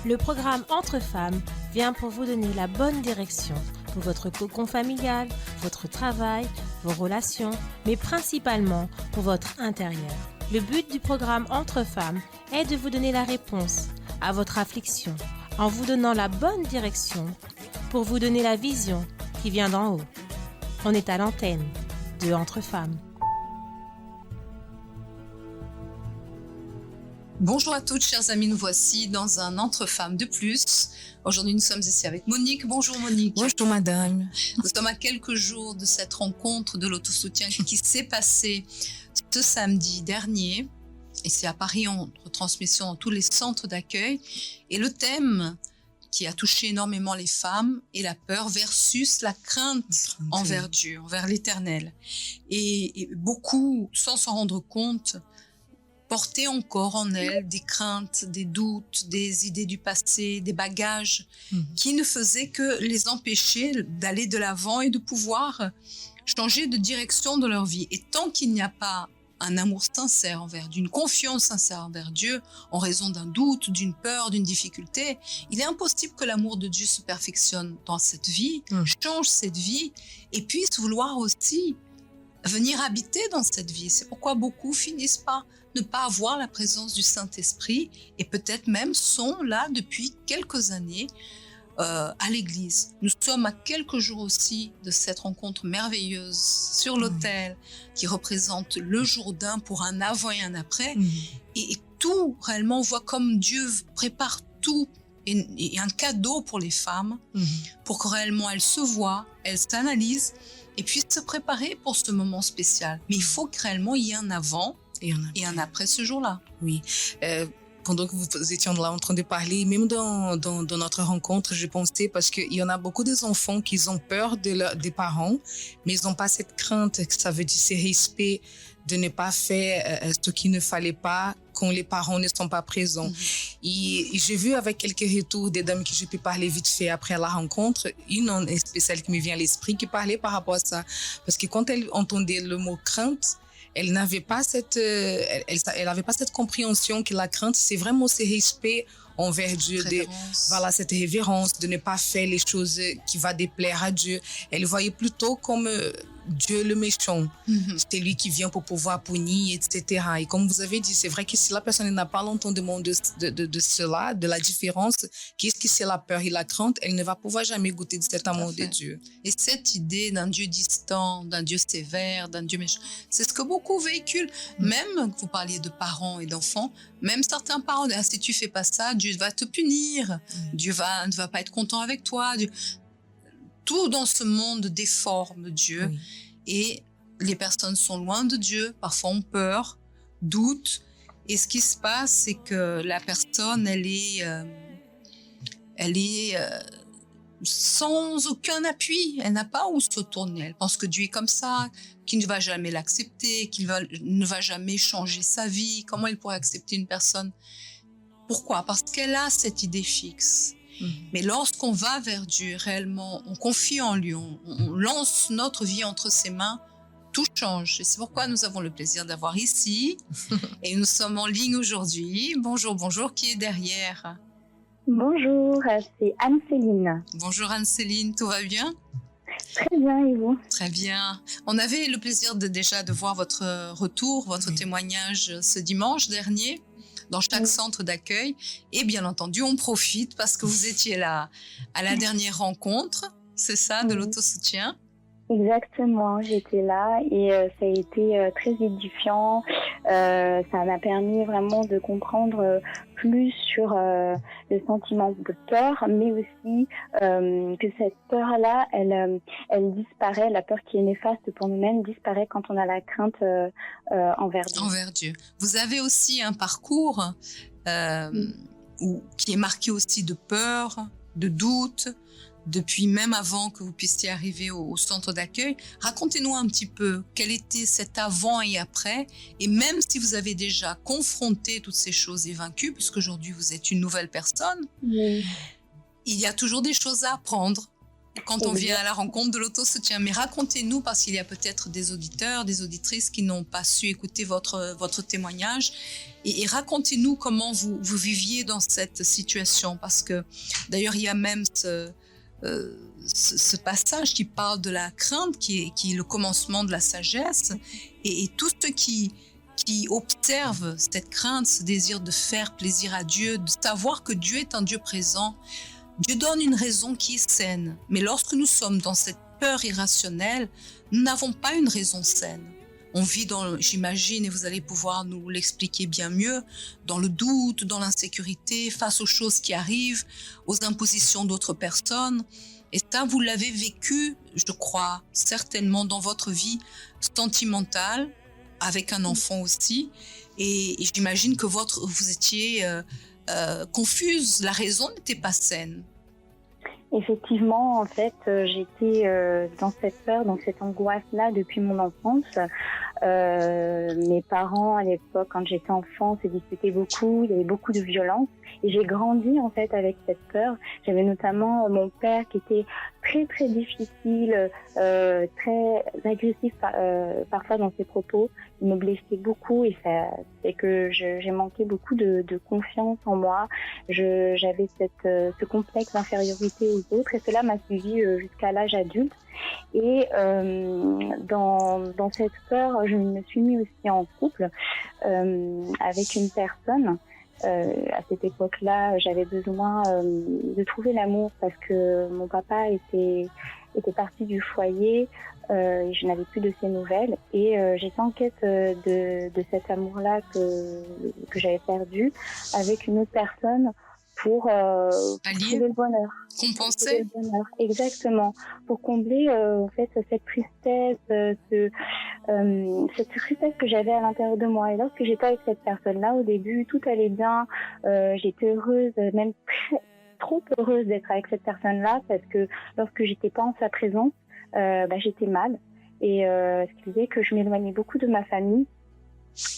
Le programme Entre femmes vient pour vous donner la bonne direction pour votre cocon familial, votre travail, vos relations, mais principalement pour votre intérieur. Le but du programme Entre femmes est de vous donner la réponse à votre affliction en vous donnant la bonne direction pour vous donner la vision qui vient d'en haut. On est à l'antenne de Entre femmes. Bonjour à toutes, chers amis, nous voici dans un Entre femmes de plus. Aujourd'hui, nous sommes ici avec Monique. Bonjour Monique. Bonjour madame. Nous sommes à quelques jours de cette rencontre de l'autosoutien qui s'est passée ce samedi dernier. Et c'est à Paris, en retransmission dans tous les centres d'accueil. Et le thème qui a touché énormément les femmes est la peur versus la crainte envers Dieu, envers l'Éternel. Et beaucoup, sans s'en rendre compte, portaient encore en elles des craintes, des doutes, des idées du passé, des bagages qui ne faisaient que les empêcher d'aller de l'avant et de pouvoir changer de direction de leur vie. Et tant qu'il n'y a pas un amour sincère envers Dieu, une confiance sincère envers Dieu, en raison d'un doute, d'une peur, d'une difficulté, il est impossible que l'amour de Dieu se perfectionne dans cette vie, change cette vie et puisse vouloir aussi venir habiter dans cette vie. C'est pourquoi beaucoup finissent par ne pas avoir la présence du Saint-Esprit et peut-être même sont là depuis quelques années à l'église. Nous sommes à quelques jours aussi de cette rencontre merveilleuse sur l'autel qui représente le Jourdain pour un avant et un après. Et tout, réellement, on voit comme Dieu prépare tout et un cadeau pour les femmes pour que réellement elles se voient, elles s'analysent et puissent se préparer pour ce moment spécial. Mais il faut que réellement il y ait un avant et un après ce jour-là. Oui. Pendant que vous étiez là en train de parler, même dans notre rencontre, je pensais, parce qu'il y en a beaucoup des enfants qui ont peur des parents, mais ils n'ont pas cette crainte, ça veut dire ce respect de ne pas faire ce qu'il ne fallait pas quand les parents ne sont pas présents. Et j'ai vu avec quelques retours des dames que je peux parler vite fait après la rencontre, une en spécial qui me vient à l'esprit qui parlait par rapport à ça. Parce que quand elle entendait le mot crainte, elle n'avait pas cette compréhension que la crainte, c'est vraiment ce respect envers Dieu, voilà, cette révérence, de ne pas faire les choses qui vont déplaire à Dieu. Elle voyait plutôt comme Dieu le méchant. C'est lui qui vient pour pouvoir punir, etc. Et comme vous avez dit, c'est vrai que si la personne n'a pas l'entendement de cela, de la différence, qu'est-ce que c'est la peur et la crainte, elle ne va pouvoir jamais goûter de cet amour de Dieu. Et cette idée d'un Dieu distant, d'un Dieu sévère, d'un Dieu méchant, c'est ce que beaucoup véhiculent. Même que vous parliez de parents et d'enfants, même certains parents, si tu fais pas ça, Dieu va te punir, Dieu ne va pas être content avec toi. Tout dans ce monde déforme Dieu et les personnes sont loin de Dieu, parfois ont peur, doutent, et ce qui se passe, c'est que la personne, elle est sans aucun appui, elle n'a pas où se tourner, elle pense que Dieu est comme ça, qu'il ne va jamais l'accepter, ne va jamais changer sa vie. Comment elle pourrait accepter une personne? Pourquoi? Parce qu'elle a cette idée fixe. Mais lorsqu'on va vers Dieu, réellement, on confie en lui, on lance notre vie entre ses mains, tout change. Et c'est pourquoi nous avons le plaisir d'avoir ici, et nous sommes en ligne aujourd'hui. Bonjour, qui est derrière? Bonjour, c'est Anne-Céline. Bonjour Anne-Céline, tout va bien? Très bien, et vous? Très bien. On avait le plaisir déjà de voir votre retour, votre témoignage ce dimanche dernier, dans chaque centre d'accueil. Et bien entendu, on profite parce que vous étiez là à la dernière rencontre, c'est ça, de l'autosoutien? Exactement, j'étais là et ça a été très édifiant. Ça m'a permis vraiment de comprendre plus sur le sentiment de peur, mais aussi que cette peur-là, elle disparaît, la peur qui est néfaste pour nous-mêmes disparaît quand on a la crainte envers Dieu. Envers Dieu. Vous avez aussi un parcours qui est marqué aussi de peur, de doute, depuis même avant que vous puissiez arriver au centre d'accueil. Racontez-nous un petit peu quel était cet avant et après, et même si vous avez déjà confronté toutes ces choses et vaincu, puisqu'aujourd'hui vous êtes une nouvelle personne, il y a toujours des choses à apprendre. quand on vient à la rencontre de l'autosoutien. Mais racontez-nous, parce qu'il y a peut-être des auditeurs, des auditrices qui n'ont pas su écouter votre témoignage. Et racontez-nous comment vous viviez dans cette situation. Parce que d'ailleurs, il y a même ce passage qui parle de la crainte, qui est le commencement de la sagesse. Et tous ceux qui observent cette crainte, ce désir de faire plaisir à Dieu, de savoir que Dieu est un Dieu présent, Dieu donne une raison qui est saine. Mais lorsque nous sommes dans cette peur irrationnelle, nous n'avons pas une raison saine. On vit j'imagine, et vous allez pouvoir nous l'expliquer bien mieux, dans le doute, dans l'insécurité, face aux choses qui arrivent, aux impositions d'autres personnes. Et ça, vous l'avez vécu, je crois, certainement dans votre vie sentimentale, avec un enfant aussi. Et j'imagine que vous étiez confuse, la raison n'était pas saine. Effectivement, en fait, j'étais dans cette peur, dans cette angoisse-là depuis mon enfance. Mes parents, à l'époque, quand j'étais enfant, se disputaient beaucoup, il y avait beaucoup de violence. Et j'ai grandi, en fait, avec cette peur. J'avais notamment mon père qui était très, très difficile, très agressif parfois dans ses propos. Il me blessait beaucoup et ça fait que j'ai manqué beaucoup de confiance en moi. J'avais ce complexe d'infériorité aux autres et cela m'a suivi jusqu'à l'âge adulte. Et dans cette peur, je me suis mis aussi en couple avec une personne. À cette époque-là, j'avais besoin de trouver l'amour parce que mon papa était parti du foyer, je n'avais plus de ses nouvelles et j'étais en quête de cet amour-là que j'avais perdu avec une autre personne pour trouver le bonheur. Compenser. Le bonheur, exactement. Pour combler en fait cette tristesse, cette tristesse que j'avais à l'intérieur de moi. Et lorsque j'étais avec cette personne-là, au début, tout allait bien. J'étais heureuse, même trop heureuse d'être avec cette personne-là parce que lorsque j'étais pas en sa présence, j'étais mal. Et ce qui faisait que je m'éloignais beaucoup de ma famille.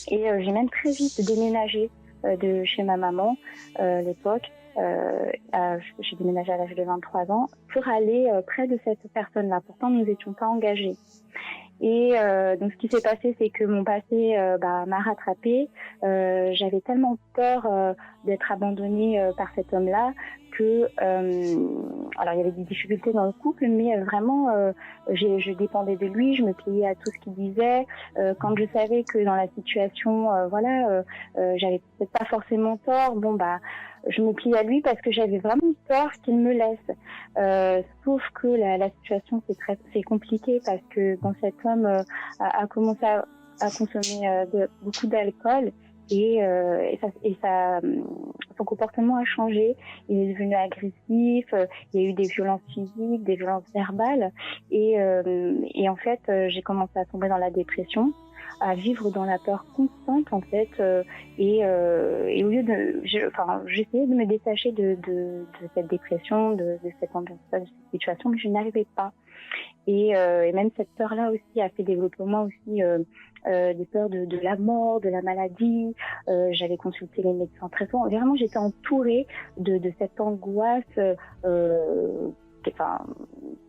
Et j'ai même très vite déménagé de chez ma maman à l'époque. J'ai déménagé à l'âge de 23 ans pour aller près de cette personne-là. Pourtant, nous n'étions pas engagés. Et donc, ce qui s'est passé, c'est que mon passé m'a rattrapée. J'avais tellement peur d'être abandonnée par cet homme-là que, alors il y avait des difficultés dans le couple, mais vraiment, je dépendais de lui, je me pliais à tout ce qu'il disait. Quand je savais que dans la situation, j'avais peut-être pas forcément tort, je me pliais à lui parce que j'avais vraiment peur qu'il me laisse. Sauf que la situation c'est compliqué parce que cet homme a commencé à consommer beaucoup d'alcool et son comportement a changé. Il est devenu agressif. Il y a eu des violences physiques, des violences verbales et en fait j'ai commencé à tomber dans la dépression, à vivre dans la peur constante en fait et au lieu j'essayais de me détacher de cette dépression, de cette ambiance, de cette situation, mais je n'arrivais pas et même cette peur là aussi a fait développer moi aussi des peurs de la mort, de la maladie. J'avais consulté les médecins très souvent. Vraiment, j'étais entourée de cette angoisse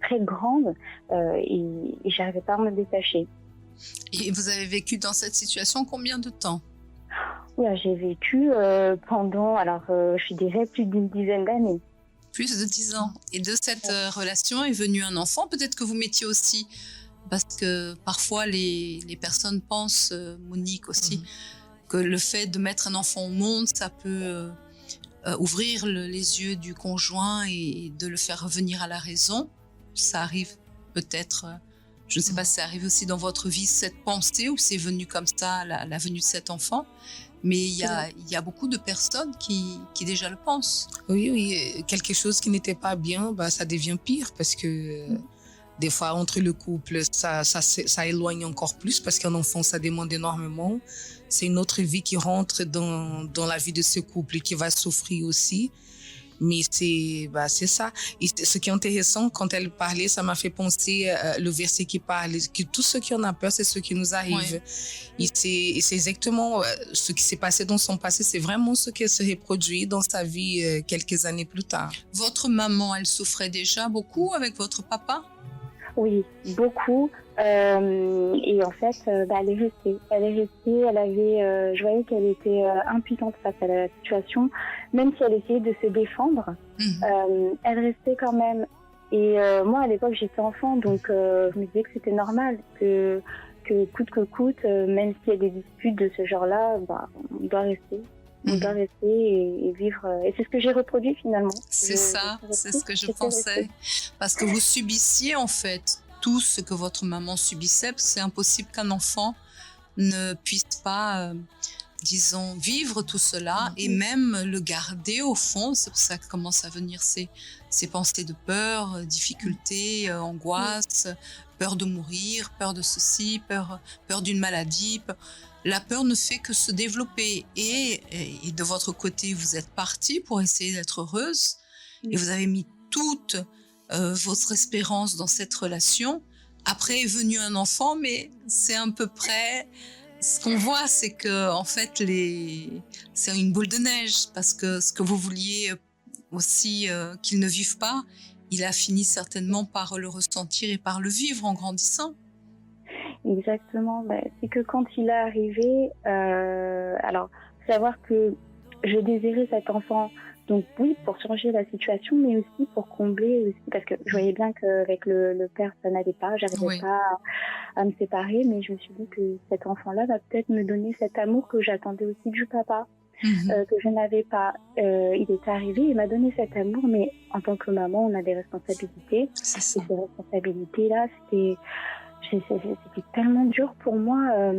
très grande et j'arrivais pas à me détacher. Et vous avez vécu dans cette situation combien de temps? J'ai vécu pendant, je dirais, plus d'une dizaine d'années. Plus de 10 ans. Et de cette relation est venu un enfant. Peut-être que vous mettiez aussi, parce que parfois les personnes pensent, Monique aussi, que le fait de mettre un enfant au monde, ça peut ouvrir les yeux du conjoint et de le faire revenir à la raison. Ça arrive peut-être... Je ne sais pas si ça arrive aussi dans votre vie, cette pensée, ou c'est venu comme ça, la venue de cet enfant. Mais il y a beaucoup de personnes qui déjà le pensent. Oui, quelque chose qui n'était pas bien, ça devient pire parce que des fois, entre le couple, ça éloigne encore plus parce qu'un enfant, ça demande énormément. C'est une autre vie qui rentre dans la vie de ce couple qui va souffrir aussi. Mais c'est ça. Et ce qui est intéressant, quand elle parlait, ça m'a fait penser le verset qui parle que tout ce qui en a peur, c'est ce qui nous arrive. Et c'est exactement ce qui s'est passé dans son passé, c'est vraiment ce qui se reproduit dans sa vie quelques années plus tard. Votre maman, elle souffrait déjà beaucoup avec votre papa? Oui, beaucoup. Et en fait, elle est restée. Je voyais qu'elle était impuissante face à la situation, même si elle essayait de se défendre. Elle restait quand même. Et moi, à l'époque, j'étais enfant, donc je me disais que c'était normal, que coûte que coûte, même s'il y a des disputes de ce genre-là, on doit rester. On doit rester et vivre. Et c'est ce que j'ai reproduit finalement. C'est ce que je pensais. Parce que vous subissiez en fait tout ce que votre maman subissait. Parce que c'est impossible qu'un enfant ne puisse pas, disons, vivre tout cela et même le garder au fond. C'est pour ça que commencent à venir ces pensées de peur, difficultés, angoisse, peur de mourir, peur de ceci, peur d'une maladie. La peur ne fait que se développer et de votre côté, vous êtes partie pour essayer d'être heureuse et vous avez mis toute votre espérance dans cette relation. Après est venu un enfant, mais c'est à peu près ce qu'on voit, c'est que en fait c'est une boule de neige parce que ce que vous vouliez aussi qu'il ne vive pas, il a fini certainement par le ressentir et par le vivre en grandissant. Exactement. C'est que quand il est arrivé, alors savoir que je désirais cet enfant, donc oui, pour changer la situation, mais aussi pour combler aussi, parce que je voyais bien qu'avec le père, ça n'allait pas, j'arrivais pas à me séparer, mais je me suis dit que cet enfant-là va peut-être me donner cet amour que j'attendais aussi du papa, que je n'avais pas. Il est arrivé, il m'a donné cet amour, mais en tant que maman, on a des responsabilités. Et ces responsabilités-là, c'était tellement dur pour moi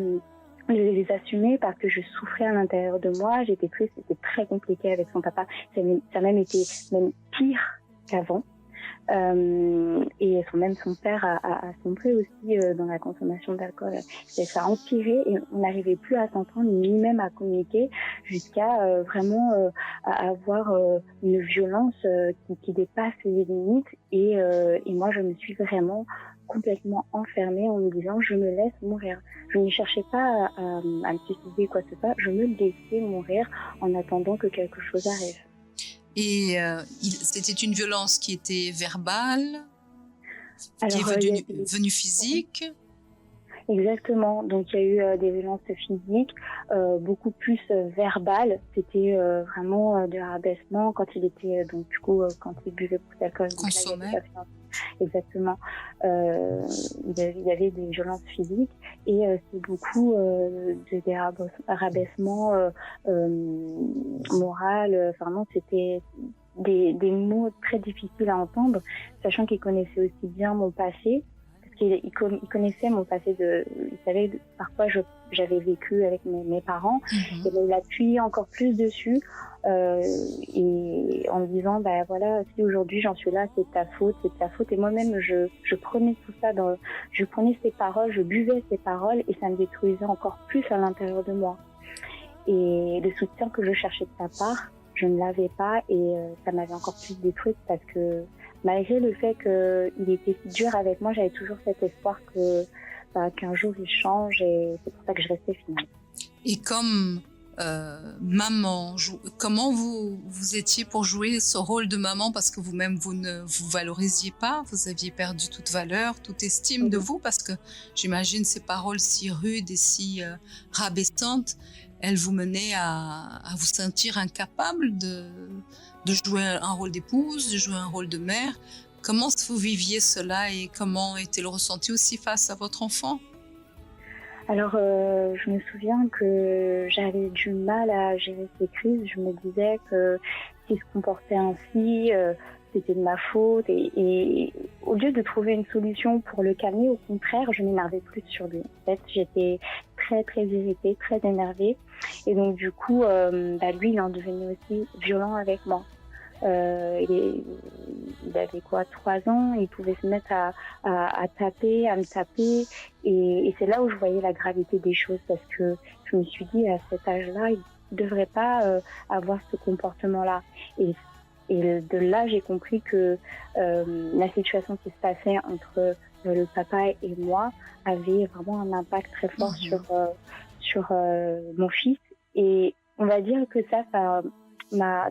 de les assumer parce que je souffrais à l'intérieur de moi, j'étais triste, c'était très compliqué avec son papa, ça a même été pire qu'avant. Et son père a sombré aussi dans la consommation d'alcool. Et ça a empiré et on n'arrivait plus à s'entendre ni même à communiquer jusqu'à vraiment à avoir une violence qui dépasse les limites. Et moi, je me suis vraiment complètement enfermée en me disant je me laisse mourir. Je ne cherchais pas à me suicider quoi que ce soit, je me laissais mourir en attendant que quelque chose arrive. Et c'était une violence qui était verbale, qui est venue physique. Exactement. Donc il y a eu des violences physiques, beaucoup plus verbales. C'était vraiment de rabaissement quand il était quand il buvait beaucoup d'alcool. Consommait. Exactement. Il y avait des violences physiques et c'est beaucoup des rabaissements moraux. Enfin non, c'était des mots très difficiles à entendre, sachant qu'il connaissait aussi bien mon passé. Il connaissait mon passé il savait parfois j'avais vécu avec mes parents et il appuyait encore plus dessus et en me disant voilà, si aujourd'hui j'en suis là, c'est de ta faute et moi-même je prenais tout ça je prenais ces paroles, je buvais ces paroles et ça me détruisait encore plus à l'intérieur de moi. Et le soutien que je cherchais de sa part, je ne l'avais pas et ça m'avait encore plus détruite parce que malgré le fait qu'il était si dur avec moi, j'avais toujours cet espoir qu'un jour il change et c'est pour ça que je restais finalement. Et comme maman, comment vous étiez pour jouer ce rôle de maman parce que vous-même vous ne vous valorisiez pas, vous aviez perdu toute valeur, toute estime de vous parce que j'imagine ces paroles si rudes et si rabaissantes, elles vous menaient à vous sentir incapable de jouer un rôle d'épouse, de jouer un rôle de mère. Comment vous viviez cela et comment était le ressenti aussi face à votre enfant? Alors, je me souviens que j'avais du mal à gérer ces crises. Je me disais que s'il se comportait ainsi, c'était de ma faute. Et au lieu de trouver une solution pour le calmer, au contraire, je m'énervais plus sur lui. En fait, j'étais très, très irritée, très énervée. Et donc, du coup, lui, il en devenait aussi violent avec moi. Il avait 3 ans, il pouvait se mettre à me taper et c'est là où je voyais la gravité des choses parce que je me suis dit à cet âge-là, il ne devrait pas avoir ce comportement-là et Et de là, j'ai compris que la situation qui se passait entre le papa et moi avait vraiment un impact très fort sur mon fils. Et on va dire que ça m'a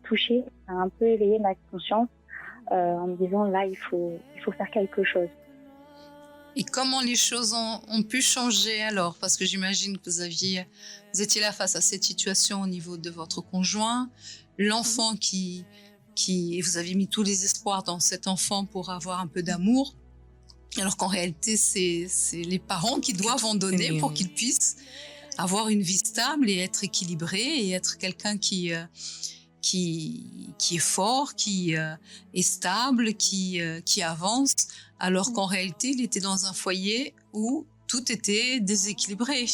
touchée, ça a un peu éveillé ma conscience en me disant là, il faut faire quelque chose. Et comment les choses ont pu changer alors? Parce que j'imagine que vous étiez là face à cette situation au niveau de votre conjoint, l'enfant qui vous avez mis tous les espoirs dans cet enfant pour avoir un peu d'amour, alors qu'en réalité, c'est les parents qui doivent en donner pour qu'ils puissent avoir une vie stable et être équilibré et être quelqu'un qui est fort, qui est stable, qui avance, alors qu'en réalité, il était dans un foyer où tout était déséquilibré.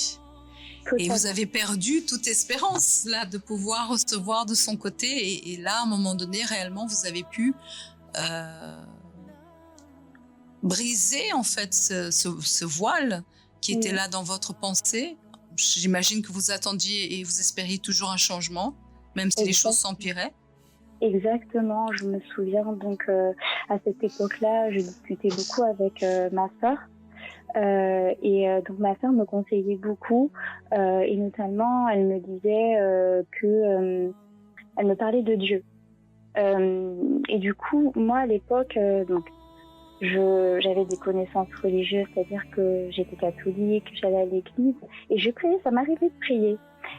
Et vous avez perdu toute espérance là de pouvoir recevoir de son côté. Et là, à un moment donné, réellement, vous avez pu briser en fait ce voile qui était là dans votre pensée. J'imagine que vous attendiez et vous espériez toujours un changement, même si les choses s'empiraient. Exactement, je me souviens donc à cette époque-là, je discutais beaucoup avec ma sœur. Donc ma sœur me conseillait beaucoup et notamment elle me disait que elle me parlait de Dieu. Et du coup, moi à l'époque, donc j'avais des connaissances religieuses, c'est-à-dire que j'étais catholique, j'allais à l'église et je priais, ça m'arrivait de prier.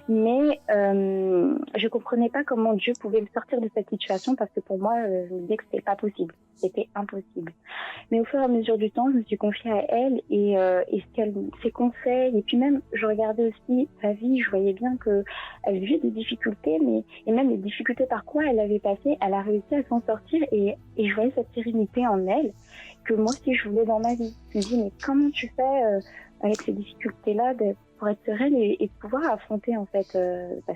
Mais je comprenais pas comment Dieu pouvait me sortir de cette situation parce que pour moi, je me disais que c'était pas possible, c'était impossible. Mais au fur et à mesure du temps, je me suis confiée à elle et ses conseils. Et puis même, je regardais aussi sa vie, je voyais bien que elle vivait des difficultés, et même les difficultés par quoi elle avait passé, elle a réussi à s'en sortir et je voyais cette sérénité en elle que moi aussi je voulais dans ma vie. Je me dis mais comment tu fais avec ces difficultés-là pour être sereine et pouvoir affronter en fait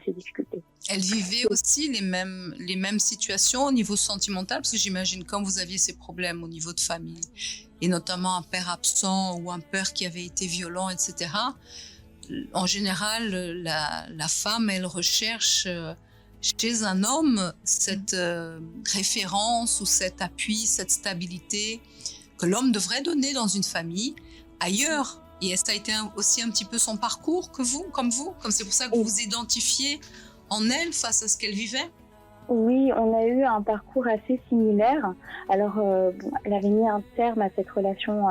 ces difficultés. Elle vivait aussi les mêmes situations au niveau sentimental, parce que j'imagine quand vous aviez ces problèmes au niveau de famille, et notamment un père absent ou un père qui avait été violent, etc. En général, la femme, elle recherche chez un homme cette référence ou cet appui, cette stabilité que l'homme devrait donner dans une famille ailleurs. Et ça a été aussi un petit peu son parcours comme c'est pour ça que vous vous identifiez en elle face à ce qu'elle vivait? Oui, on a eu un parcours assez similaire. Alors, elle avait mis un terme à cette relation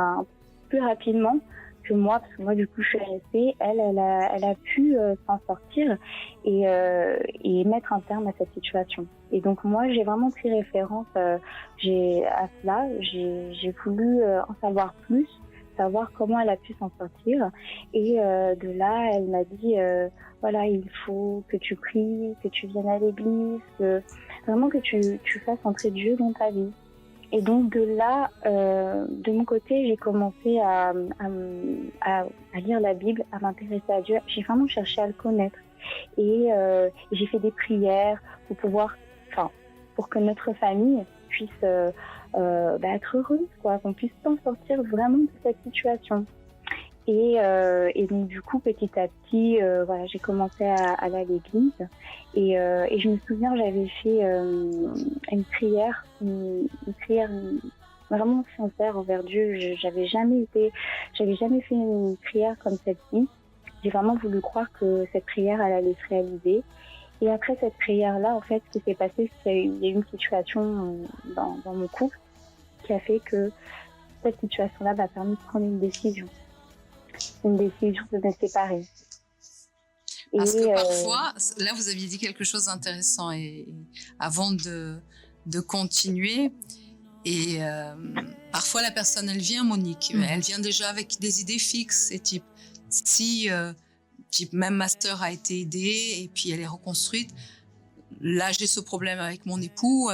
plus rapidement que moi, parce que moi, du coup, je suis restée. Elle a pu s'en sortir et mettre un terme à cette situation. Et donc, moi, j'ai vraiment pris référence à cela. J'ai voulu en savoir plus, savoir comment elle a pu s'en sortir. Et de là, elle m'a dit, voilà, il faut que tu pries, que tu viennes à l'église, vraiment que tu fasses entrer Dieu dans ta vie. Et donc de là, de mon côté, j'ai commencé à lire la Bible, à m'intéresser à Dieu. J'ai vraiment cherché à le connaître. Et j'ai fait des prières pour que notre famille puisse être heureuse, quoi, qu'on puisse s'en sortir vraiment de cette situation. Et donc du coup, petit à petit, j'ai commencé à aller à l'église et je me souviens, j'avais fait une prière vraiment sincère envers Dieu. J'avais jamais fait une prière comme celle-ci. J'ai vraiment voulu croire que cette prière elle allait se réaliser. Et après cette prière-là, en fait, ce qui s'est passé, c'est qu'il y a eu une situation dans mon couple qui a fait que cette situation-là m'a permis de prendre une décision de me séparer. Parce que parfois, là vous aviez dit quelque chose d'intéressant et avant de continuer, et parfois la personne elle vient, Monique, elle vient déjà avec des idées fixes et type même ma sœur a été aidée et puis elle est reconstruite. Là, j'ai ce problème avec mon époux,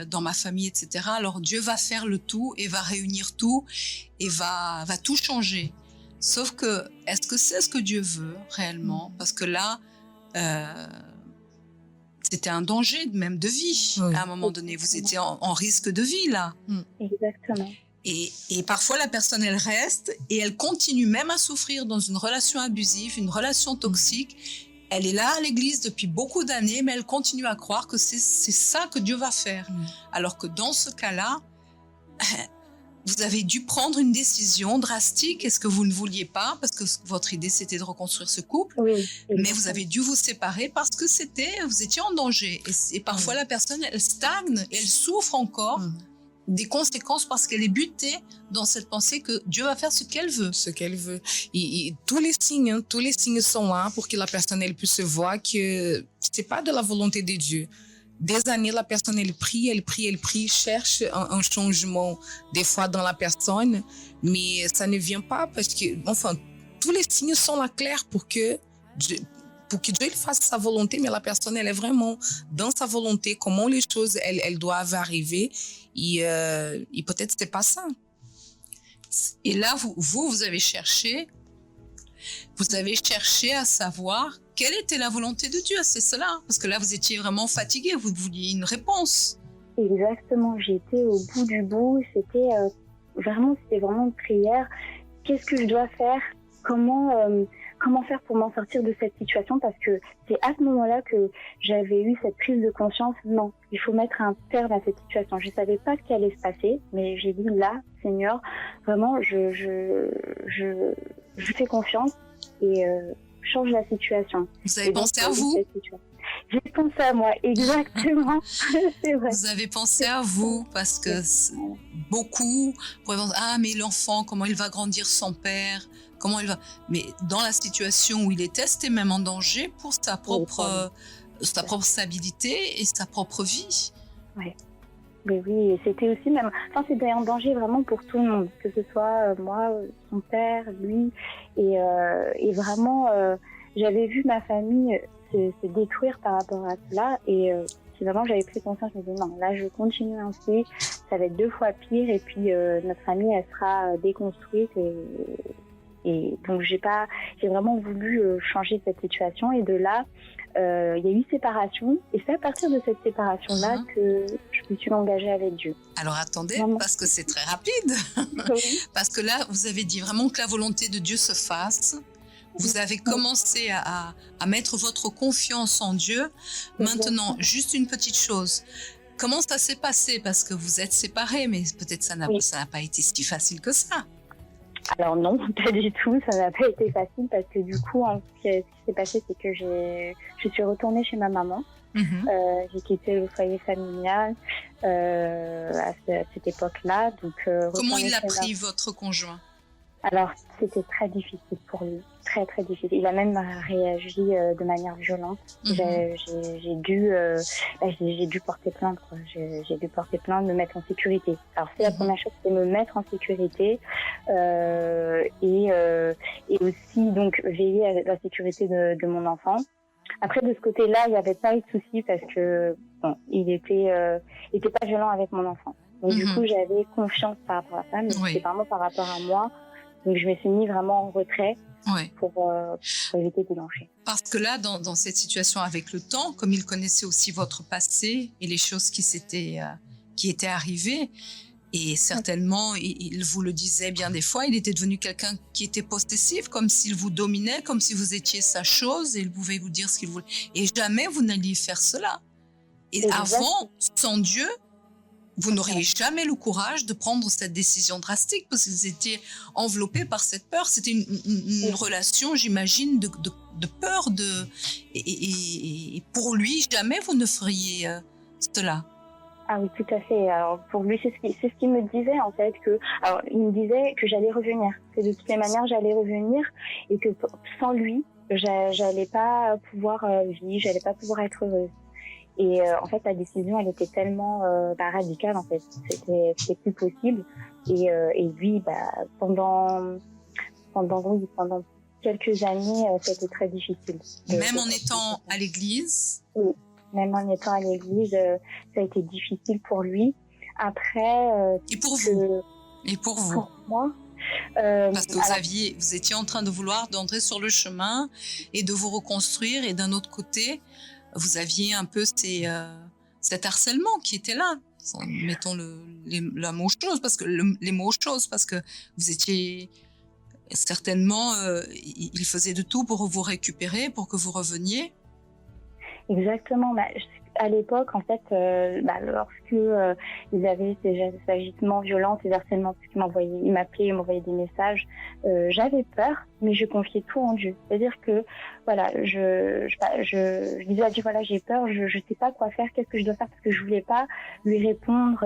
dans ma famille, etc. Alors Dieu va faire le tout et va réunir tout et va tout changer. Sauf que, est-ce que c'est ce que Dieu veut réellement? Parce que là, c'était un danger même de vie. Oui. À un moment donné, vous étiez en risque de vie là. Exactement. Et parfois, la personne, elle reste et elle continue même à souffrir dans une relation abusive, une relation toxique. Elle est là à l'église depuis beaucoup d'années, mais elle continue à croire que c'est ça que Dieu va faire. Alors que dans ce cas-là, vous avez dû prendre une décision drastique. Est-ce que vous ne vouliez pas, parce que votre idée c'était de reconstruire ce couple, Oui. mais vous avez dû vous séparer parce que vous étiez en danger. Et parfois la personne, elle stagne et elle souffre encore des conséquences parce qu'elle est butée dans cette pensée que Dieu va faire ce qu'elle veut. Ce qu'elle veut. Et tous les signes sont là pour que la personne elle puisse voir que c'est pas de la volonté de Dieu. Des années, la personne elle prie, cherche un changement des fois dans la personne, mais ça ne vient pas parce que, enfin, tous les signes sont là clairs pour que Dieu il fasse sa volonté, mais la personne elle est vraiment dans sa volonté, comment les choses elles doivent arriver, et peut-être c'est pas ça. Et là, vous avez cherché à savoir quelle était la volonté de Dieu, c'est cela. Parce que là, vous étiez vraiment fatigué, vous vouliez une réponse. Exactement, j'étais au bout du bout, c'était vraiment une prière. Qu'est-ce que je dois faire? Comment faire pour m'en sortir de cette situation? Parce que c'est à ce moment-là que j'avais eu cette prise de conscience. Non, il faut mettre un terme à cette situation. Je savais pas ce qui allait se passer, mais j'ai dit là, Seigneur, vraiment, je fais confiance et change la situation. Vous avez pensé à vous? J'ai pensé à moi, exactement. C'est vrai. Vous avez pensé à vous parce que beaucoup pourraient penser, ah mais l'enfant, comment il va grandir sans père? Comment il va... Mais dans la situation où il était, c'était même en danger pour sa propre stabilité et sa propre vie. Oui. Mais oui, et c'était aussi même... Enfin, c'était en danger vraiment pour tout le monde, que ce soit moi, son père, lui. Et vraiment, j'avais vu ma famille se détruire par rapport à cela. Et finalement, j'avais pris conscience, je me disais, non, là, je continue ainsi, ça va être 2 fois pire. Et puis, notre famille, elle sera déconstruite. Et donc j'ai vraiment voulu changer cette situation, et de là il y a eu séparation, et c'est à partir de cette séparation-là que je me suis engagée avec Dieu. Alors attendez, Vraiment. parce que c'est très rapide. Oui. Parce que là, vous avez dit vraiment que la volonté de Dieu se fasse. Vous avez commencé à mettre votre confiance en Dieu. Maintenant, juste une petite chose. Comment ça s'est passé? Parce que vous êtes séparés, mais peut-être ça n'a pas été si facile que ça. Alors non, pas du tout, ça n'a pas été facile, parce que du coup, ce qui s'est passé, c'est que je suis retournée chez ma maman. J'ai quitté le foyer familial à cette époque-là. Donc, comment il a pris votre conjoint? Alors, c'était très difficile pour lui, très très difficile. Il a même réagi de manière violente. J'ai dû porter plainte, quoi. J'ai dû porter plainte, me mettre en sécurité. Alors, c'est la première chose, c'est me mettre en sécurité et aussi donc veiller à la sécurité de mon enfant. Après, de ce côté-là, il n'y avait pas eu de souci parce que bon, il était pas violent avec mon enfant. Donc du coup, j'avais confiance par rapport à ça, mais c'était vraiment par rapport à moi. Donc je me suis mis vraiment en retrait pour éviter de danger. Parce que là, dans cette situation avec le temps, comme il connaissait aussi votre passé et les choses qui étaient arrivées, et certainement, il vous le disait bien des fois, il était devenu quelqu'un qui était possessif, comme s'il vous dominait, comme si vous étiez sa chose et il pouvait vous dire ce qu'il voulait. Et jamais vous n'alliez faire cela. Et avant, sans Dieu, vous n'auriez jamais le courage de prendre cette décision drastique parce que vous étiez enveloppé par cette peur. C'était une relation, j'imagine, de peur. Et pour lui, jamais vous ne feriez cela. Ah oui, tout à fait. Alors pour lui, c'est ce qu'il me disait en fait, il me disait que j'allais revenir, que de toutes les manières j'allais revenir et que sans lui, j'allais pas pouvoir vivre, j'allais pas pouvoir être heureuse. Et en fait, la décision, elle était tellement radicale en fait, c'était plus possible. Et lui, pendant quelques années, c'était très difficile. Même en étant à l'église. Oui. Même en étant à l'église, ça a été difficile pour lui. Après... Et pour vous? Et pour vous? Pour moi. Parce que vous étiez en train d'entrer sur le chemin et de vous reconstruire. Et d'un autre côté, vous aviez un peu cet harcèlement qui était là. Mettons la mot chose, parce que les mots choses, parce que vous étiez certainement, il faisait de tout pour vous récupérer, pour que vous reveniez. Exactement. À l'époque, en fait, lorsque ils avaient ces agissements violents, ces harcèlements, parce ils m'appelaient, ils m'envoyaient des messages, j'avais peur, mais je confiais tout en Dieu. C'est-à-dire que, voilà, je disais à Dieu, voilà, j'ai peur, je sais pas quoi faire, qu'est-ce que je dois faire, parce que je voulais pas lui répondre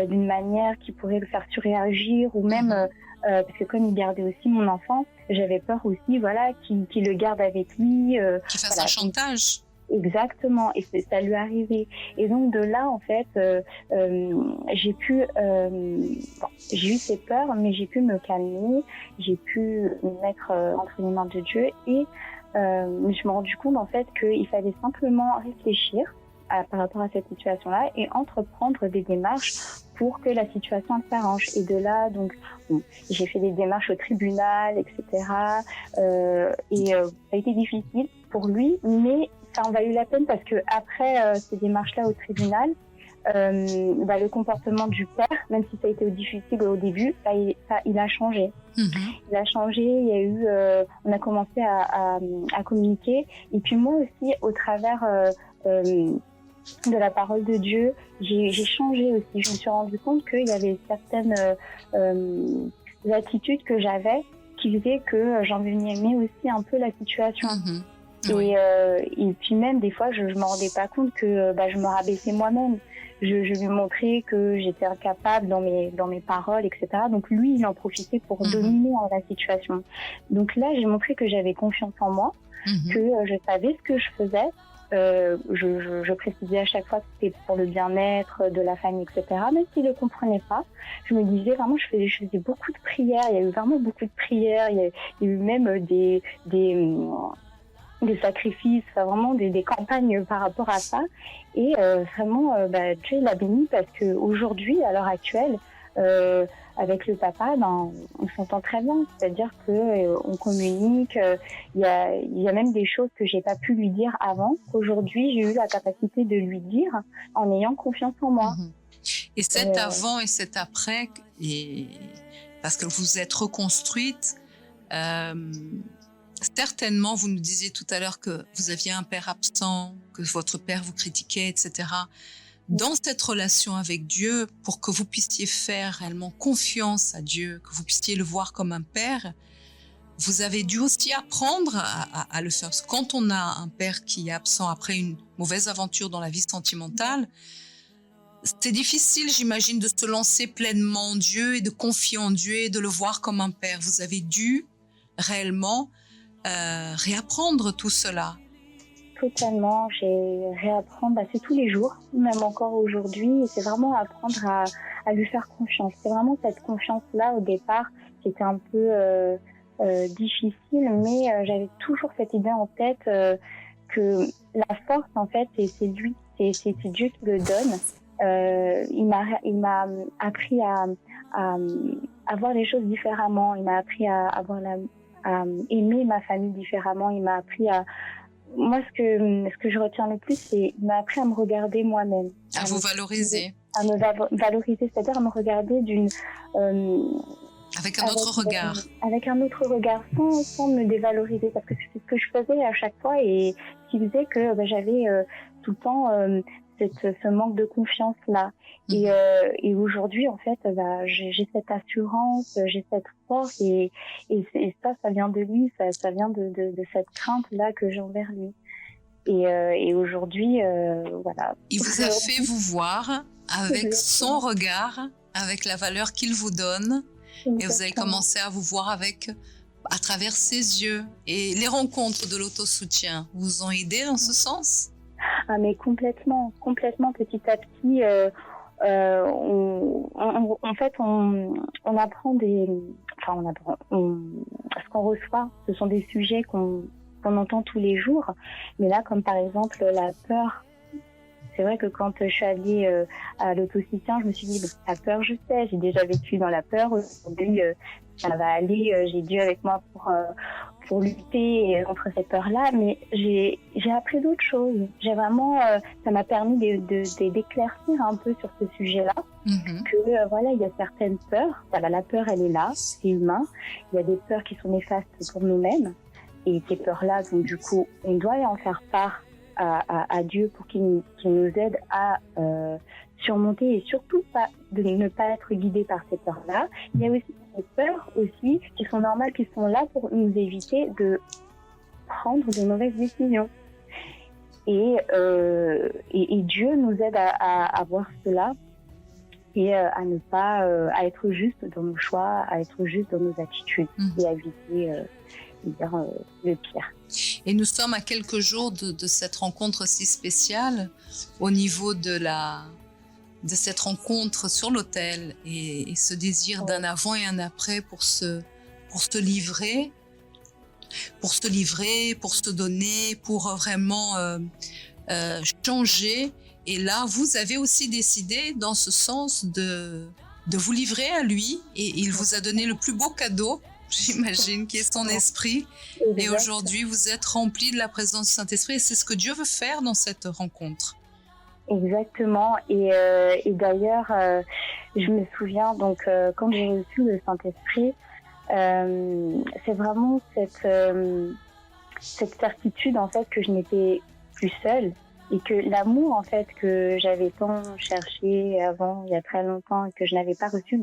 d'une manière qui pourrait le faire surréagir, ou même parce que comme il gardait aussi mon enfant, j'avais peur aussi, voilà, qu'il le garde avec lui. Qu'il fasse un chantage. Exactement, et ça lui arrivait. Et donc de là, en fait, j'ai eu ces peurs, mais j'ai pu me calmer, j'ai pu me mettre entre les mains de Dieu, et je me suis rendu compte en fait qu'il fallait simplement réfléchir par rapport à cette situation-là et entreprendre des démarches pour que la situation s'arrange. Et de là, donc, j'ai fait des démarches au tribunal, etc. Ça a été difficile pour lui, mais ça en valu la peine parce que après ces démarches-là au tribunal, le comportement du père, même si ça a été difficile au début, il a changé. Il a changé. Il y a eu, on a commencé à communiquer. Et puis moi aussi, au travers de la parole de Dieu, j'ai changé aussi. Je me suis rendu compte qu'il y avait certaines attitudes que j'avais qui faisaient que j'envenimais aussi un peu la situation. Oui. Et puis même des fois je me rendais pas compte que je me rabaissais moi-même. Je lui montrais que j'étais incapable dans mes paroles, etc. Donc lui il en profitait pour dominer la situation. Donc là j'ai montré que j'avais confiance en moi, que je savais ce que je faisais. Je précisais à chaque fois que c'était pour le bien-être de la famille, etc. Même s'il ne le comprenait pas, je me disais vraiment, je faisais beaucoup de prières. Il y a eu vraiment beaucoup de prières. Il y a eu même des sacrifices, vraiment des campagnes par rapport à ça. Et vraiment, Dieu l'a béni parce que aujourd'hui, à l'heure actuelle, avec le papa, on s'entend très bien. C'est-à-dire que on communique. Il y a même des choses que j'ai pas pu lui dire avant. Qu'aujourd'hui, j'ai eu la capacité de lui dire en ayant confiance en moi. Et cet avant et cet après, parce que vous êtes reconstruite. Certainement, vous nous disiez tout à l'heure que vous aviez un père absent, que votre père vous critiquait, etc. Dans cette relation avec Dieu, pour que vous puissiez faire réellement confiance à Dieu, que vous puissiez le voir comme un père, vous avez dû aussi apprendre à le faire. Parce que quand on a un père qui est absent après une mauvaise aventure dans la vie sentimentale, c'est difficile, j'imagine, de se lancer pleinement en Dieu et de confier en Dieu et de le voir comme un père. Vous avez dû réellement réapprendre tout cela. Totalement, j'ai réapprendre, c'est tous les jours, même encore aujourd'hui, c'est vraiment apprendre à lui faire confiance. C'est vraiment cette confiance-là au départ qui était un peu difficile, mais j'avais toujours cette idée en tête que la force, en fait, c'est lui, c'est Dieu qui le donne. Il m'a appris à voir les choses différemment. Il m'a appris à aimer ma famille différemment. Il m'a appris à... Moi, ce que je retiens le plus, c'est qu'il m'a appris à me regarder moi-même. À vous valoriser. À me valoriser, c'est-à-dire à me regarder avec un autre regard. Avec un autre regard, sans me dévaloriser. Parce que c'est ce que je faisais à chaque fois et ce qui faisait que j'avais tout le temps ce manque de confiance-là. Et aujourd'hui, en fait, j'ai cette assurance, j'ai cette force et ça vient de lui, ça vient de cette crainte-là que j'ai envers lui. Et aujourd'hui, voilà. Il vous a fait vous voir avec son regard, avec la valeur qu'il vous donne. Et vous avez commencé à vous voir à travers ses yeux. Et les rencontres de l'autosoutien vous ont aidé dans ce sens? Ah, mais complètement, petit à petit, en fait, on apprend ce qu'on reçoit, ce sont des sujets qu'on entend tous les jours. Mais là, comme par exemple la peur, c'est vrai que quand je suis allée à l'autosoutien, je me suis dit, la peur, je sais, j'ai déjà vécu dans la peur. Aujourd'hui, ça va aller, j'ai Dieu avec moi pour pour lutter contre cette peur-là, mais j'ai appris d'autres choses. J'ai vraiment, ça m'a permis d'éclaircir un peu sur ce sujet-là, que voilà, il y a certaines peurs. Voilà, la peur, elle est là, c'est humain. Il y a des peurs qui sont néfastes pour nous-mêmes, et ces peurs-là, donc du coup, on doit en faire part à Dieu pour qu'il nous aide à surmonter et surtout de ne pas être guidé par ces peurs-là. Il y a aussi des peurs aussi qui sont normales, qui sont là pour nous éviter de prendre de mauvaises décisions. Et Dieu nous aide à voir cela et à ne pas à être juste dans nos choix, à être juste dans nos attitudes et à éviter le pire. Et nous sommes à quelques jours de cette rencontre si spéciale au niveau de cette rencontre sur l'autel et ce désir d'un avant et un après pour se livrer, pour se donner, pour vraiment changer. Et là, vous avez aussi décidé dans ce sens de vous livrer à lui et il vous a donné le plus beau cadeau, j'imagine, qui est son esprit. Et aujourd'hui, vous êtes remplis de la présence du Saint-Esprit et c'est ce que Dieu veut faire dans cette rencontre. Exactement. Et d'ailleurs, je me souviens, donc, quand j'ai reçu le Saint-Esprit, c'est vraiment cette certitude, en fait, que je n'étais plus seule et que l'amour, en fait, que j'avais tant cherché avant, il y a très longtemps, et que je n'avais pas reçu,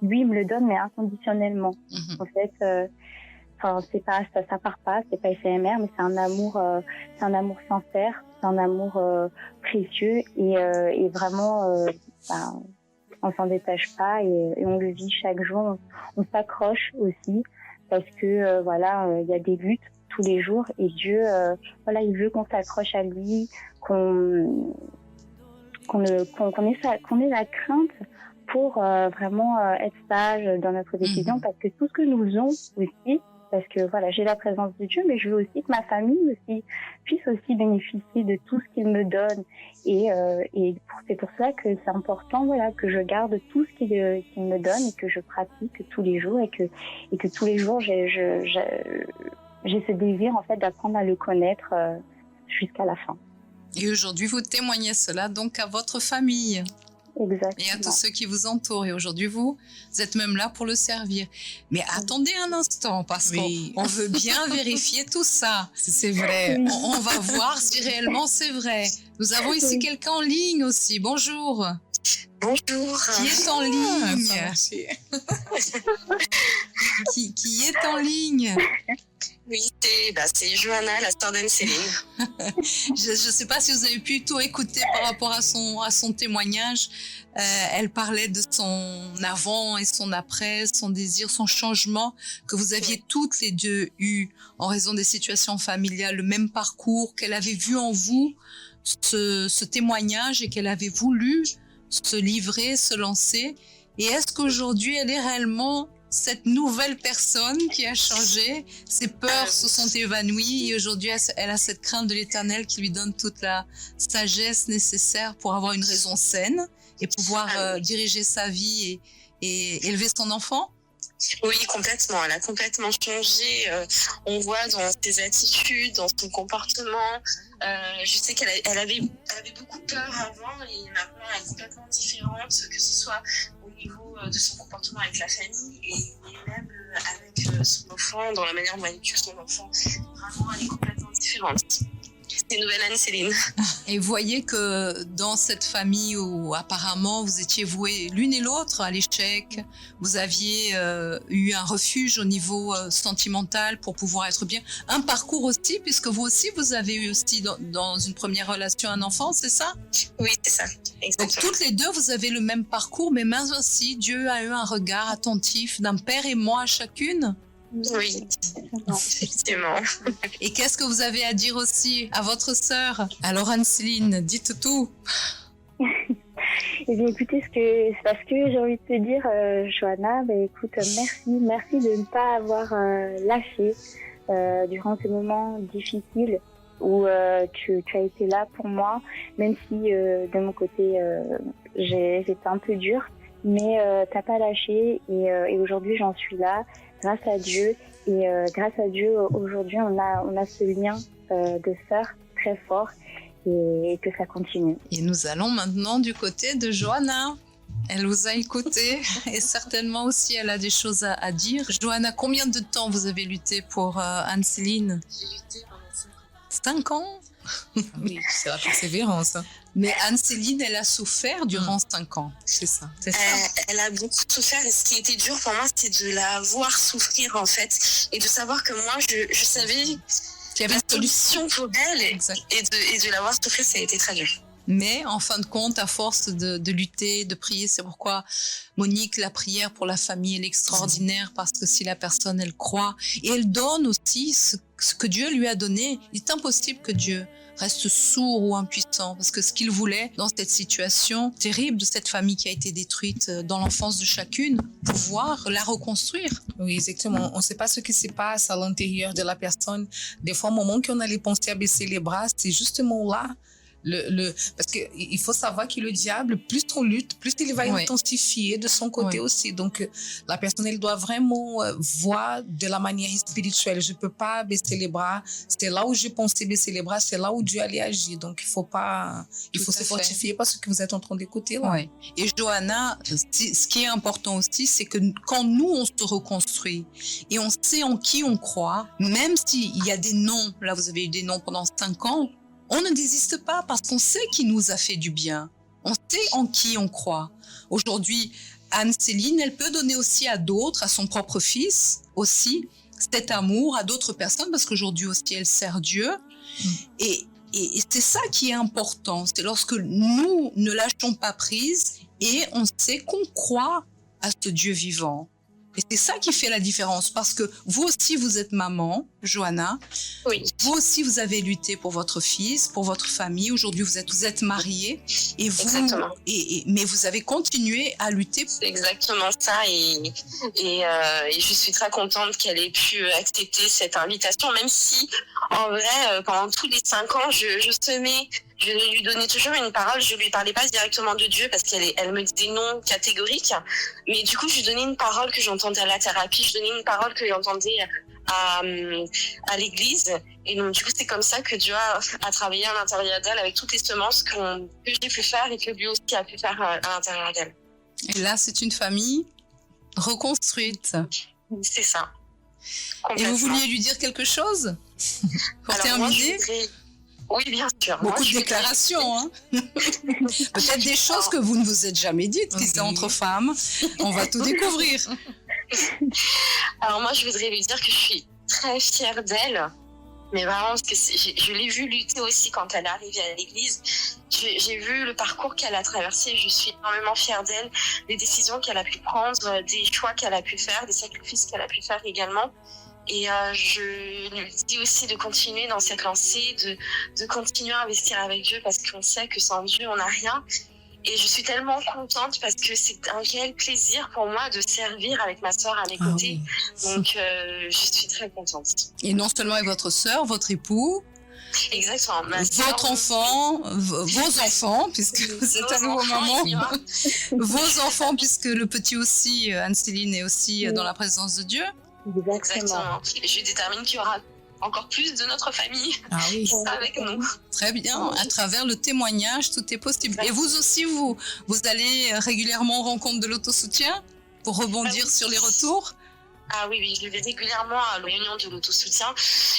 lui, il me le donne, mais inconditionnellement. En fait, c'est pas, ça part pas, c'est pas éphémère, mais c'est un amour sincère, c'est un amour précieux et vraiment, on s'en détache pas et on le vit chaque jour. On s'accroche aussi parce que il y a des luttes tous les jours et Dieu, il veut qu'on s'accroche à lui, qu'on ait la crainte pour vraiment être sage dans notre décision, parce que tout ce que nous faisons aussi, parce que j'ai la présence de Dieu, mais je veux aussi que ma famille aussi puisse aussi bénéficier de tout ce qu'il me donne. Et c'est pour ça que c'est important, que je garde tout ce qu'il me donne et que je pratique tous les jours et que tous les jours j'ai ce désir en fait d'apprendre à le connaître jusqu'à la fin. Et aujourd'hui, vous témoignez cela donc à votre famille. Exactement. Et à tous ceux qui vous entourent. Et aujourd'hui, vous êtes même là pour le servir. Mais attendez un instant, parce qu'on veut bien vérifier tout ça. C'est vrai. On va voir si réellement c'est vrai. Nous avons ici quelqu'un en ligne aussi. Bonjour. Bonjour. Qui est en ligne? Qui est en ligne? Oui, c'est Johanna, la sœur d'Anne-Céline. Je ne sais pas si vous avez pu tout écouter par rapport à son témoignage. Elle parlait de son avant et son après, son désir, son changement, que vous aviez toutes les deux eu en raison des situations familiales, le même parcours, qu'elle avait vu en vous ce témoignage et qu'elle avait voulu se livrer, se lancer. Et est-ce qu'aujourd'hui, elle est réellement cette nouvelle personne qui a changé? Ses peurs se sont évanouies et aujourd'hui, elle a cette crainte de l'Éternel qui lui donne toute la sagesse nécessaire pour avoir une raison saine et pouvoir diriger sa vie et élever son enfant? Oui, complètement. Elle a complètement changé. On voit dans ses attitudes, dans son comportement. Je sais qu'elle avait beaucoup peur avant et maintenant elle est complètement différente, que ce soit au niveau de son comportement avec la famille et même avec son enfant, dans la manière dont elle éduque son enfant. Vraiment, elle est complètement différente. C'est une nouvelle Anne-Céline. Et vous voyez que dans cette famille où apparemment vous étiez voués l'une et l'autre à l'échec, vous aviez eu un refuge au niveau sentimental pour pouvoir être bien, un parcours aussi, puisque vous aussi vous avez eu aussi dans une première relation un enfant, c'est ça? Oui, c'est ça. Exactement. Donc toutes les deux vous avez le même parcours, mais même aussi Dieu a eu un regard attentif d'un père et moi chacune. Oui, effectivement. Et qu'est-ce que vous avez à dire aussi à votre sœur? Alors Anne-Céline, dites tout. Eh bien, écoutez, c'est parce que j'ai envie de te dire, Johanna, écoute, merci de ne pas avoir lâché durant ces moments difficiles où tu as été là pour moi, même si de mon côté, j'étais un peu dure, mais t'as pas lâché et aujourd'hui j'en suis là. grâce à Dieu. Et grâce à Dieu, aujourd'hui, on a ce lien de sœur très fort et que ça continue. Et nous allons maintenant du côté de Johanna. Elle vous a écouté et certainement aussi elle a des choses à dire. Johanna, combien de temps vous avez lutté pour Anne-Céline? J'ai lutté pendant 5 ans. Oui, c'est la persévérance. Mais Anne-Céline, elle a souffert durant 5 ans. C'est ça. C'est ça. Elle a beaucoup souffert et ce qui était dur pour moi, c'est de la voir souffrir en fait et de savoir que moi, je savais Il y avait la une solution. solution pour elle Exact. et de la voir souffrir, ça a été très dur. Mais en fin de compte, à force de lutter, de prier, c'est pourquoi Monique, la prière pour la famille, elle est extraordinaire parce que si la personne, elle croit et elle donne aussi ce que Dieu lui a donné, il est impossible que Dieu reste sourd ou impuissant parce que ce qu'il voulait dans cette situation terrible de cette famille qui a été détruite dans l'enfance de chacune, pouvoir la reconstruire. Oui, exactement. On ne sait pas ce qui se passe à l'intérieur de la personne. Des fois, au moment qu'on allait penser à baisser les bras, c'est justement là. Parce qu'il faut savoir que le diable, plus on lutte, plus il va intensifier de son côté aussi. Donc, la personne, elle doit vraiment voir de la manière spirituelle. Je ne peux pas baisser les bras. C'est là où je pensais baisser les bras, c'est là où Dieu allait agir. Donc, il faut se fortifier par ce que vous êtes en train d'écouter là. Ouais. Et Johanna, ce qui est important aussi, c'est que quand nous, on se reconstruit et on sait en qui on croit, même s'il y a des noms, là vous avez eu des noms pendant 5 ans, on ne désiste pas parce qu'on sait qui nous a fait du bien. On sait en qui on croit. Aujourd'hui, Anne-Céline, elle peut donner aussi à d'autres, à son propre fils aussi, cet amour à d'autres personnes parce qu'aujourd'hui aussi, elle sert Dieu. Et c'est ça qui est important. C'est lorsque nous ne lâchons pas prise et on sait qu'on croit à ce Dieu vivant. Et c'est ça qui fait la différence parce que vous aussi, vous êtes maman, Johanna. Oui. Vous aussi, vous avez lutté pour votre fils, pour votre famille. Aujourd'hui, vous êtes mariée. Et vous, Exactement. Mais vous avez continué à lutter. C'est exactement ça et je suis très contente qu'elle ait pu accepter cette invitation, même si en vrai, pendant tous les 5 ans, je lui donnais toujours une parole. Je lui parlais pas directement de Dieu parce qu'elle me disait non catégorique. Mais du coup, je lui donnais une parole que j'entendais à la thérapie. Je donnais une parole que j'entendais à l'église. Et donc, du coup, c'est comme ça que Dieu a travaillé à l'intérieur d'elle avec toutes les semences que j'ai pu faire et que lui aussi a pu faire à l'intérieur d'elle. Et là, c'est une famille reconstruite. C'est ça. Et vous vouliez lui dire quelque chose pour terminer? Oui, bien sûr. Beaucoup de déclarations, hein. Peut-être des choses que vous ne vous êtes jamais dites, qui sont entre femmes. On va tout découvrir. Alors moi, je voudrais lui dire que je suis très fière d'elle. Mais vraiment, parce que je l'ai vue lutter aussi quand elle est arrivée à l'église. J'ai vu le parcours qu'elle a traversé. Je suis énormément fière d'elle, des décisions qu'elle a pu prendre, des choix qu'elle a pu faire, des sacrifices qu'elle a pu faire également. Et je lui dis aussi de continuer dans cette lancée, de continuer à investir avec Dieu parce qu'on sait que sans Dieu, on n'a rien. Et je suis tellement contente parce que c'est un réel plaisir pour moi de servir avec ma sœur à mes côtés. Oui. Donc, je suis très contente. Et non seulement avec votre sœur, votre époux, exactement. Votre enfant, vos enfants, puisque vous êtes à nouveau maman, vos enfants, puisque le petit aussi, Anne-Céline, est aussi dans la présence de Dieu. Exactement. Et je détermine qu'il y aura encore plus de notre famille avec nous. Très bien. À travers le témoignage, tout est possible. Et vous aussi, vous allez régulièrement aux rencontres de l'autosoutien pour rebondir sur les retours? Ah oui, je vais régulièrement à la réunion de l'autosoutien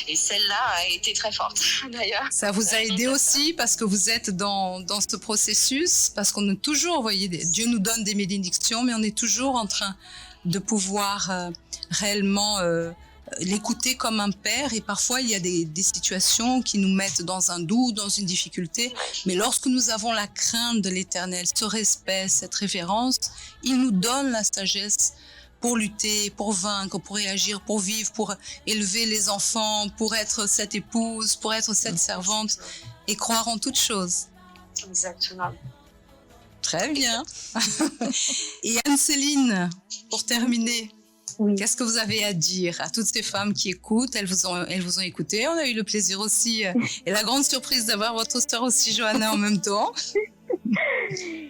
et celle-là a été très forte d'ailleurs. Ça vous a aidé aussi parce que vous êtes dans ce processus, parce qu'on est toujours, vous voyez, Dieu nous donne des bénédictions, mais on est toujours en train de pouvoir réellement l'écouter comme un père. Et parfois, il y a des situations qui nous mettent dans un doute, dans une difficulté. Mais lorsque nous avons la crainte de l'Éternel, ce respect, cette révérence, il nous donne la sagesse pour lutter, pour vaincre, pour réagir, pour vivre, pour élever les enfants, pour être cette épouse, pour être cette servante et croire en toutes choses. Exactement. Très bien. Et Anne-Céline, pour terminer, qu'est-ce que vous avez à dire à toutes ces femmes qui écoutent? Elles vous ont écouté. On a eu le plaisir aussi et la grande surprise d'avoir votre sœur aussi, Johanna, en même temps.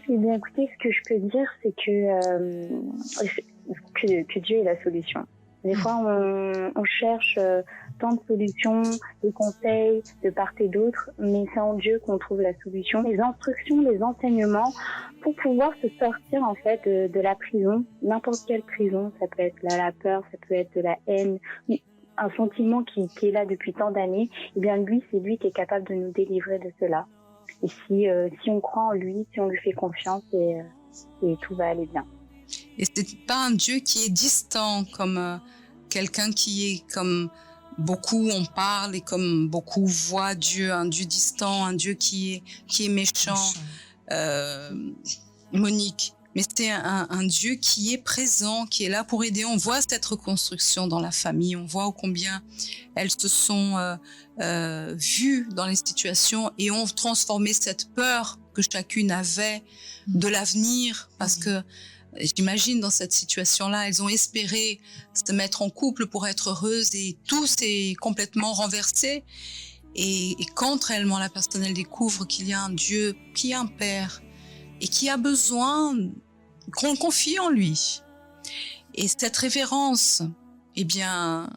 Eh bien, écoutez, ce que je peux dire, c'est que Dieu est la solution. Des fois, on cherche tant de solutions, des conseils de part et d'autre, mais c'est en Dieu qu'on trouve la solution. Les instructions, les enseignements pour pouvoir se sortir en fait de la prison, n'importe quelle prison, ça peut être la peur, ça peut être de la haine, un sentiment qui est là depuis tant d'années. Eh bien lui, c'est lui qui est capable de nous délivrer de cela. Et si on croit en lui, si on lui fait confiance, et tout va aller bien. Et c'est pas un Dieu qui est distant, comme quelqu'un qui est comme beaucoup on parle et comme beaucoup voient Dieu, un Dieu distant, un Dieu qui est méchant, Monique. Mais c'est un Dieu qui est présent, qui est là pour aider. On voit cette reconstruction dans la famille, on voit ô combien elles se sont vues dans les situations et ont transformé cette peur que chacune avait de l'avenir, parce que j'imagine dans cette situation-là, elles ont espéré se mettre en couple pour être heureuses et tout s'est complètement renversé. Et quand réellement la personne elle découvre qu'il y a un Dieu, qui est un Père et qui a besoin qu'on confie en lui. Et cette révérence, eh bien,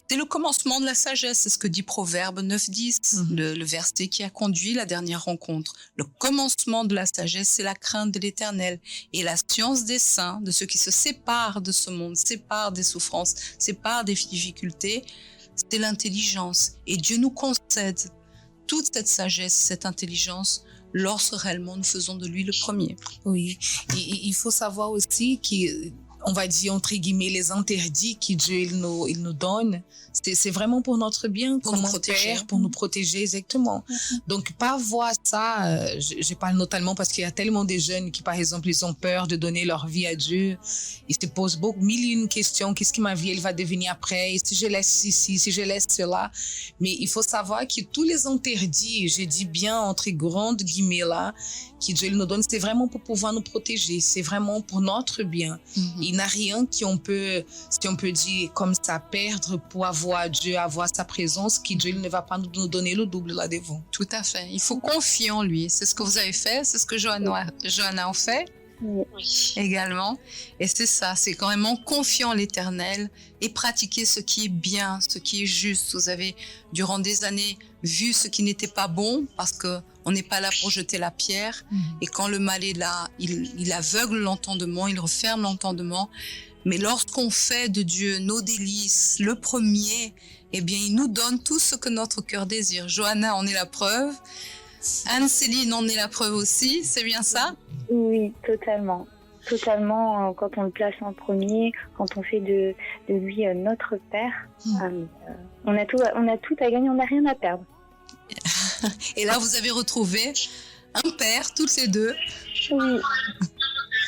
c'est le commencement de la sagesse, c'est ce que dit Proverbe 9-10, le verset qui a conduit la dernière rencontre. Le commencement de la sagesse, c'est la crainte de l'Éternel et la science des saints, de ceux qui se séparent de ce monde, séparent des souffrances, séparent des difficultés, c'est l'intelligence. Et Dieu nous concède toute cette sagesse, cette intelligence, lorsque réellement nous faisons de lui le premier. Oui, il faut savoir aussi qu'on va dire entre guillemets les interdits que Dieu il nous donne, c'est vraiment pour notre bien, pour nous protéger, père, pour nous protéger exactement. Donc pas voir ça, je parle notamment parce qu'il y a tellement de jeunes qui par exemple ils ont peur de donner leur vie à Dieu, ils se posent mille et une questions, qu'est-ce que ma vie elle va devenir après, si je laisse ceci, si je laisse cela, mais il faut savoir que tous les interdits, je dis bien entre grandes guillemets là, que Dieu nous donne, c'est vraiment pour pouvoir nous protéger, c'est vraiment pour notre bien. Il n'y a rien qu'on peut, si on peut dire comme ça, perdre pour avoir Dieu, avoir sa présence, que Dieu ne va pas nous donner le double là devant. Tout à fait. Il faut confier en lui. C'est ce que vous avez fait, c'est ce que Johanna a fait également. Et c'est ça, c'est quand même confier en l'Éternel et pratiquer ce qui est bien, ce qui est juste. Vous avez, durant des années, vu ce qui n'était pas bon, parce que on n'est pas là pour jeter la pierre. Et quand le mal est là, il aveugle l'entendement, il referme l'entendement. Mais lorsqu'on fait de Dieu nos délices, le premier, eh bien, il nous donne tout ce que notre cœur désire. Johanna en est la preuve. Anne-Céline en est la preuve aussi, c'est bien ça? Oui, totalement. Totalement, quand on le place en premier, quand on fait de lui notre Père, on a tout à gagner, on n'a rien à perdre. Et là, vous avez retrouvé un père, toutes les deux. Oui,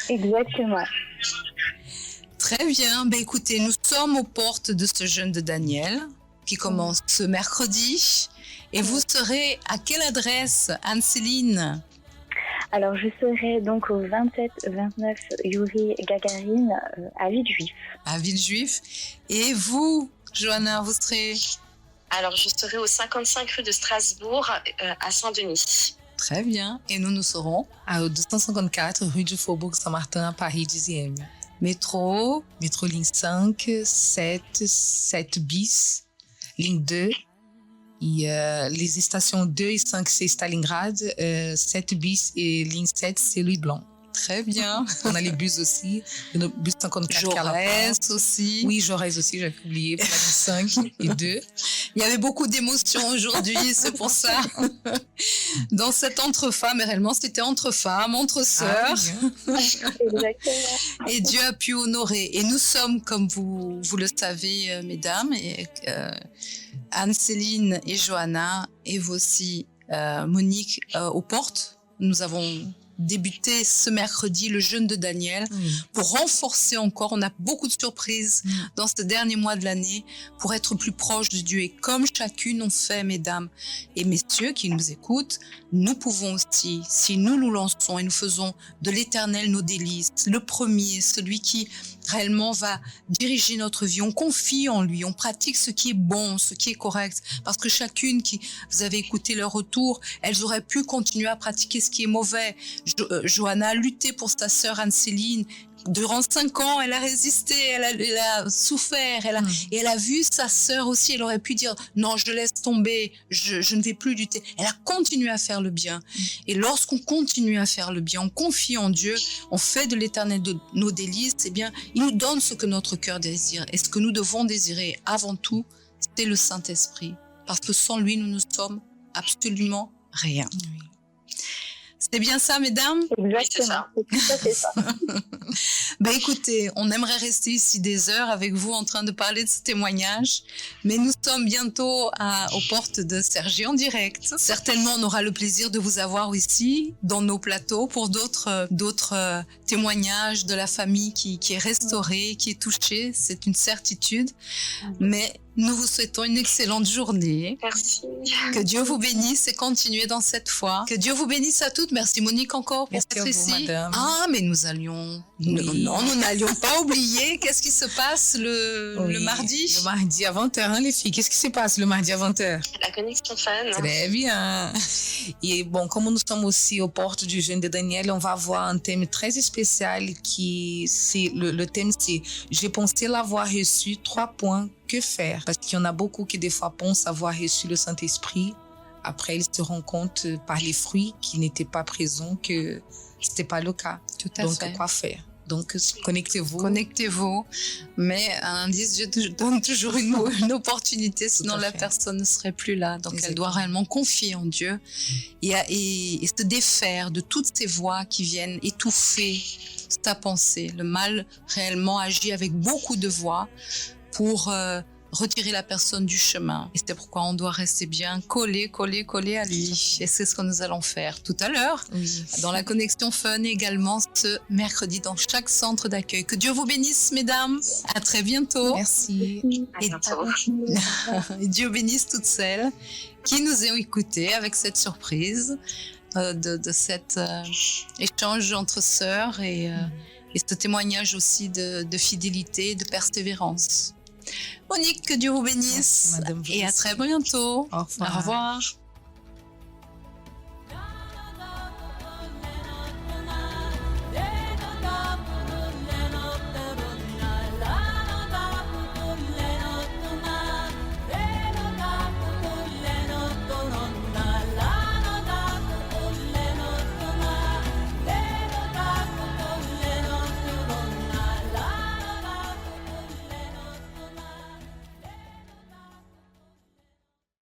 exactement. Très bien. Ben, écoutez, nous sommes aux portes de ce jeûne de Daniel qui commence ce mercredi. Et vous serez à quelle adresse, Anne-Céline? Alors, je serai donc au 27-29 Yuri Gagarin à Villejuif. À Villejuif. Et vous, Johanna, vous serez? Alors, je serai au 55 rue de Strasbourg, à Saint-Denis. Très bien. Et nous serons au 254 rue du Faubourg Saint-Martin à Paris 10e. Métro ligne 5, 7 bis, ligne 2. Et les stations 2 et 5, c'est Stalingrad, 7 bis et ligne 7, c'est Louis Blanc. Très bien. On a les bus aussi, le bus 54 Jaurès aussi. Oui, Jaurès aussi, j'avais oublié, pour la ligne 5 et 2. Il y avait beaucoup d'émotions aujourd'hui, c'est pour ça. Dans cet entre-femmes, mais réellement, c'était entre femmes, entre sœurs. Exactement. Et Dieu a pu honorer. Et nous sommes, comme vous le savez, mesdames, et Anne-Céline et Johanna, et vous aussi, Monique, aux portes. Nous avons débuté ce mercredi le jeûne de Daniel pour renforcer encore. On a beaucoup de surprises dans ce dernier mois de l'année pour être plus proche de Dieu. Et comme chacune on fait, mesdames et messieurs qui nous écoutent, nous pouvons aussi, si nous nous lançons et nous faisons de l'Éternel nos délices, le premier, celui qui réellement va diriger notre vie, on confie en lui, on pratique ce qui est bon, ce qui est correct, parce que chacune qui, vous avez écouté leur retour, elles auraient pu continuer à pratiquer ce qui est mauvais. Johanna a lutté pour sa sœur Anne-Céline, durant 5 ans, elle a résisté, elle a souffert, et elle a vu sa sœur aussi. Elle aurait pu dire non, je laisse tomber, je ne vais plus lutter. Elle a continué à faire le bien. Et lorsqu'on continue à faire le bien, on confie en Dieu, on fait de l'Éternel de nos délices, eh bien, il nous donne ce que notre cœur désire. Et ce que nous devons désirer avant tout, c'est le Saint-Esprit. Parce que sans lui, nous ne sommes absolument rien. Oui. C'est bien ça, mesdames? Exactement, c'est tout à fait ça. Écoutez, on aimerait rester ici des heures avec vous en train de parler de ce témoignage, mais nous sommes bientôt aux portes de Cergy en direct. Certainement, on aura le plaisir de vous avoir ici, dans nos plateaux, pour d'autres témoignages de la famille qui est restaurée, qui est touchée, c'est une certitude. Mais nous vous souhaitons une excellente journée. Merci. Que Dieu vous bénisse et continuez dans cette foi. Que Dieu vous bénisse à toutes. Merci Monique encore pour Merci être à vous, ici. madame. Ah, mais nous allions... Non, nous n'allions pas oublier. Qu'est-ce qui se passe le mardi? Le mardi à 20h, hein, les filles. Qu'est-ce qui se passe le mardi à 20h? La connexion fan. Très bien. Et bon, comme nous sommes aussi aux portes du jeûne de Daniel, on va avoir un thème très spécial qui, c'est le thème, c'est « J'ai pensé l'avoir reçu, 3 points, que faire ?» Parce qu'il y en a beaucoup qui des fois pensent avoir reçu le Saint-Esprit. Après, ils se rendent compte par les fruits qui n'étaient pas présents que c'était pas le cas. Tout à Donc, fait. quoi faire? Donc, connectez-vous. Connectez-vous. Mais un indice, Dieu donne toujours une opportunité, sinon la fait. personne ne serait plus là. Donc, elle Exactement. doit réellement confier en Dieu et se défaire de toutes ces voix qui viennent étouffer sa pensée. Le mal réellement agit avec beaucoup de voix pour retirer la personne du chemin. Et c'est pourquoi on doit rester bien collé à lui. Et c'est ce que nous allons faire tout à l'heure. Oui. Dans la connexion fun également ce mercredi dans chaque centre d'accueil. Que Dieu vous bénisse, mesdames. À très bientôt. Merci. À bientôt. Et Dieu bénisse toutes celles qui nous ont écoutés avec cette surprise de cet échange entre sœurs et ce témoignage aussi de fidélité, de persévérance. Monique, que Dieu vous bénisse. Merci, madame, vous et à aussi. très bientôt. Au revoir. Au revoir.